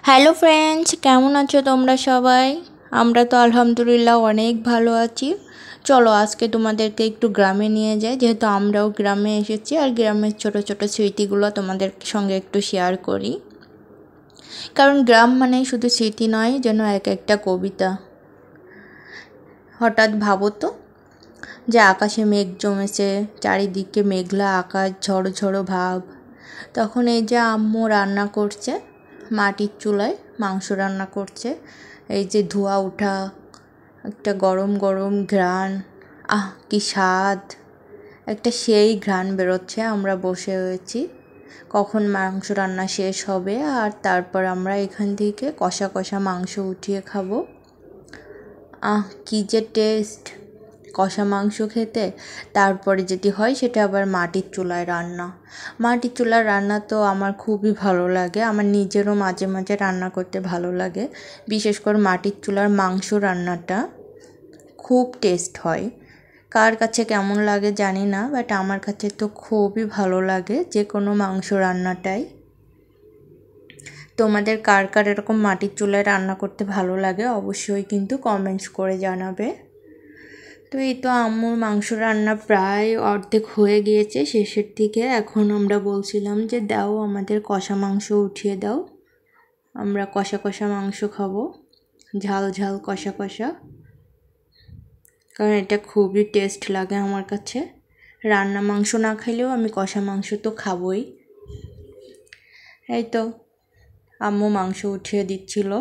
Hello friends, কেমন আছো তোমরা সবাই? আমরা তো আলহামদুলিল্লাহ অনেক ভালো আছি। চলো আজকে তোমাদেরকে একটু গ্রামে নিয়ে যাই, যেহেতু আমরাও গ্রামে এসেছি আর গ্রামের ছোট ছোট স্মৃতিগুলো তোমাদের সঙ্গে একটু শেয়ার করি। কারণ গ্রাম মানেই শুধু স্মৃতি নয়, যেন এক একটা কবিতা। হঠাৎ ভাবো তো যে আকাশে মেঘ জমেছে, চারিদিকে মেঘলা আকাশ, ঝড়ো ঝড়ো ভাব। তখন এই যে আম্মু রান্না করছে, মাটির চুলায় মাংস রান্না করছে, এই যে ধোঁয়া ওঠা, একটা গরম গরম ঘ্রাণ, কি স্বাদ! একটা সেই ঘ্রাণ বেরোচ্ছে। আমরা বসে হয়েছি কখন মাংস রান্না শেষ হবে, আর তারপর আমরা এখান থেকে কষা কষা মাংস উঠিয়ে খাবো। কি যে টেস্ট কষা মাংস খেতে। তারপরে যেটি হয় সেটা আবার মাটির চুলায় রান্না। মাটির চুলার রান্না তো আমার খুবই ভালো লাগে, আমার নিজেরও মাঝে মাঝে রান্না করতে ভালো লাগে। বিশেষ করে মাটির চুলার মাংস রান্নাটা খুব টেস্ট হয়। কার কাছে কেমন লাগে জানি না, বাট আমার কাছে তো খুবই ভালো লাগে যে কোনো মাংস রান্নাটাই। তোমাদের কার কার এরকম মাটির চুলায় রান্না করতে ভালো লাগে অবশ্যই কিন্তু কমেন্টস করে জানাবে। তো এই তো আম্মুর মাংস রান্না প্রায় অর্ধেক হয়ে গিয়েছে, শেষের দিকে। এখন আমরা বলছিলাম যে দাও আমাদের কষা মাংস উঠিয়ে দাও, আমরা কষা কষা মাংস খাবো, ঝাল ঝাল কষা কষা। কারণ এটা খুবই টেস্ট লাগে আমার কাছে। রান্না মাংস না খাইলেও আমি কষা মাংস তো খাবই। এই তো আম্মু মাংস উঠিয়ে দিচ্ছিল।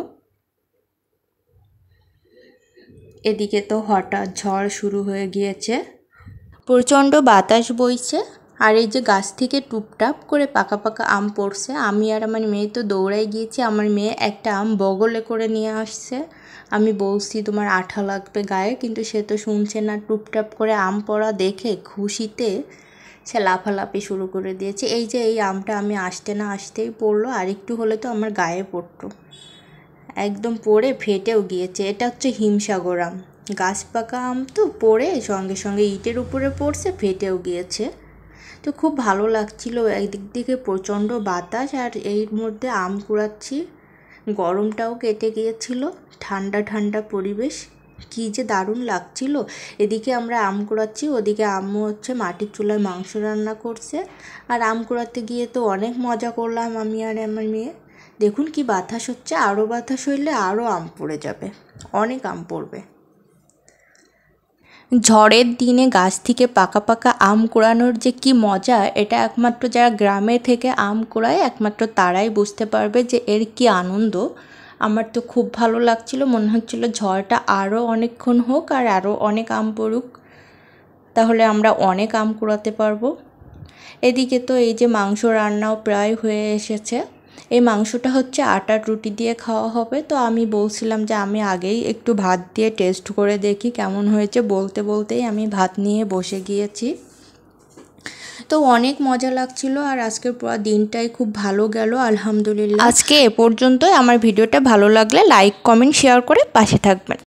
এদিকে তো হঠাৎ ঝড় শুরু হয়ে গিয়েছে, প্রচণ্ড বাতাস বইছে, আর এই যে গাছ থেকে টুপটাপ করে পাকা পাকা আম পড়ছে। আমি আর আমার মেয়ে তো দৌড়াই গিয়েছি, আমার মেয়ে একটা আম বগলে করে নিয়ে আসছে। আমি বলছি তোমার আঠা লাগবে গায়ে, কিন্তু সে তো শুনছে না। টুপটাপ করে আম পড়া দেখে খুশিতে সে লাফালাফি শুরু করে দিয়েছে। এই যে এই আমটা আমি আসতে না আসতেই পড়লো, আর একটু হলে তো আমার গায়ে পড়তো, একদম পড়ে ফেটেও গিয়েছে। এটা হচ্ছে হিমসাগর আম, গাছ পাকা আম তো, পড়ে সঙ্গে সঙ্গে ইটের উপরে পড়ছে, ফেটেও গিয়েছে। তো খুব ভালো লাগছিল, একদিক থেকে প্রচণ্ড বাতাস আর এর মধ্যে আম কুড়াচ্ছি, গরমটাও কেটে গিয়েছিল, ঠান্ডা ঠান্ডা পরিবেশ, কী যে দারুণ লাগছিল। এদিকে আমরা আম কুড়াচ্ছি, ওদিকে আম্মু হচ্ছে মাটির চুলায় মাংস রান্না করছে। আর আম কুড়াতে গিয়ে তো অনেক মজা করলাম আমি আর আমার মেয়ে। দেখুন কি বাতাস হচ্ছে, আরও বাতাস হইলে আরও আম পড়ে যাবে, অনেক আম পড়বে। ঝড়ের দিনে গাছ থেকে পাকা পাকা আম কুড়ানোর যে কি মজা, এটা একমাত্র যারা গ্রামে থেকে আম কুড়ায় একমাত্র তারাই বুঝতে পারবে যে এর কি আনন্দ। আমার তো খুব ভালো লাগছিল, মনে হচ্ছিল ঝড়টা আরও অনেকক্ষণ হোক আর আরও অনেক আম পড়ুক, তাহলে আমরা অনেক আম কুড়াতে পারবো। এদিকে তো এই যে মাংস রান্নাও প্রায় হয়ে এসেছে। এই মাংসটা হচ্ছে আটার রুটি দিয়ে খাওয়া হবে। তো আমি বলছিলাম যে আমি আগেই একটু ভাত দিয়ে টেস্ট করে দেখি কেমন হয়েছে, বলতে বলতেই আমি ভাত নিয়ে বসে গিয়েছি। তো অনেক মজা লাগছিল, আর আজকের পুরো দিনটাই খুব ভালো গেল আলহামদুলিল্লাহ। আজকে এ পর্যন্তই। আমার ভিডিওটা ভালো লাগলে লাইক কমেন্ট শেয়ার করে পাশে থাকবেন।